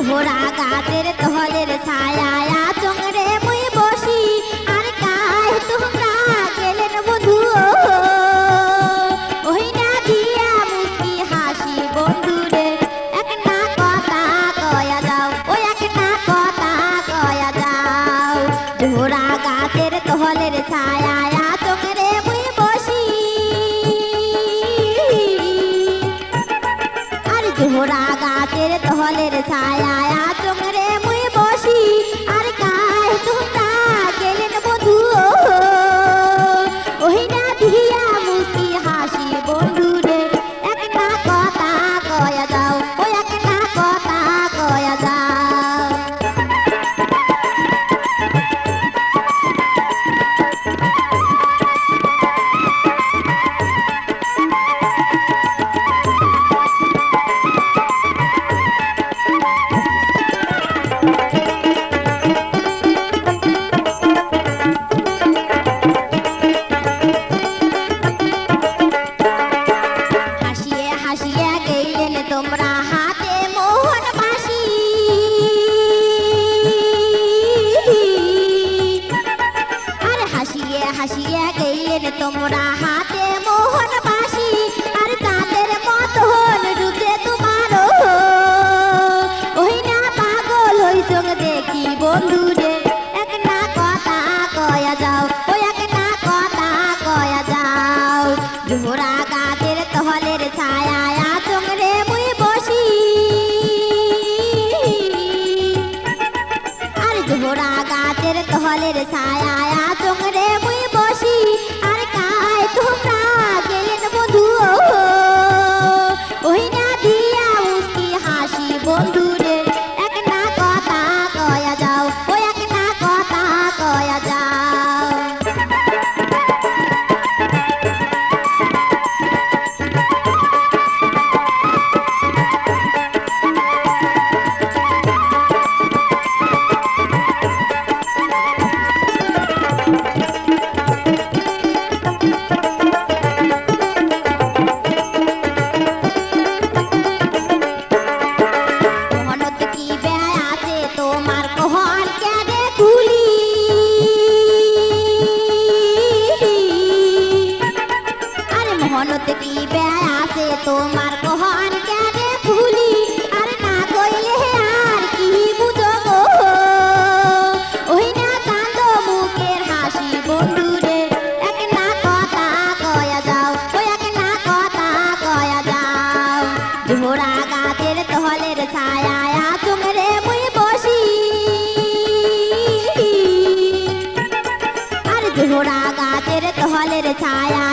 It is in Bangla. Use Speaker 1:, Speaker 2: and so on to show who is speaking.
Speaker 1: ঝোড়া গাছের তহলের ছায়া চোঙরে মুই বসি আর কায় তোমরা গেলেন বন্ধু ওই না দিয়া মুস্কি হাসি বন্ধুরে এক না কথা কয়া যাও ওই এক না কথা কয়া যাও ঝোড়া গাছের তহলের ছায়া চোঙরে মুই বসি আর ঝোড়া গাছের তহলের ছায়া চোঙরে মুই বসি আর কায় তোমরা গেলেন বন্ধু ওই না দিয়া মুস্কি হাসি বন্ধুরে এক না কথা কয়া যাও ওই এক না কথা কয়া যাও তোমরা হাতে মোহন বাসি আর হাসিয়ে হাসিয়ে গেলেন তোমরা হাতে মোহন বাসি আর চাঁদের মতন রূপে তোমারও ওই না পাগল হই চোখ দেখি বন্ধুরে এক না কথা কয়া যাও ওই এক না কথা কয়া যাও ঝোড়া গাছের তহলের ছায়া চোঙরে মুই বসি আর ঝোড়া গাছের তহলের ছায়া চোঙরে মুই বসি আর কায় তোমরা গেলেন বন্ধু ওই না দিয়া মুস্কি হাসি বন্ধুরে এক না কথা কয়া যাও ওই এক না কথা কয়া যাও মনতে কি ব্যয় আছে তোমার কহন কেনে ভুলি আর না কইলে আর কি বুঝো গো ওই না কান্দ মুখের হাসি বন্ধুরে এক না কথা কয়া যাও ওই এক না কথা কয়া যাও ঝোড়া গাছের তহলের ছায়া চোঙরে মুই বসি আর ঝোড়া গাছের তহলের ছায়া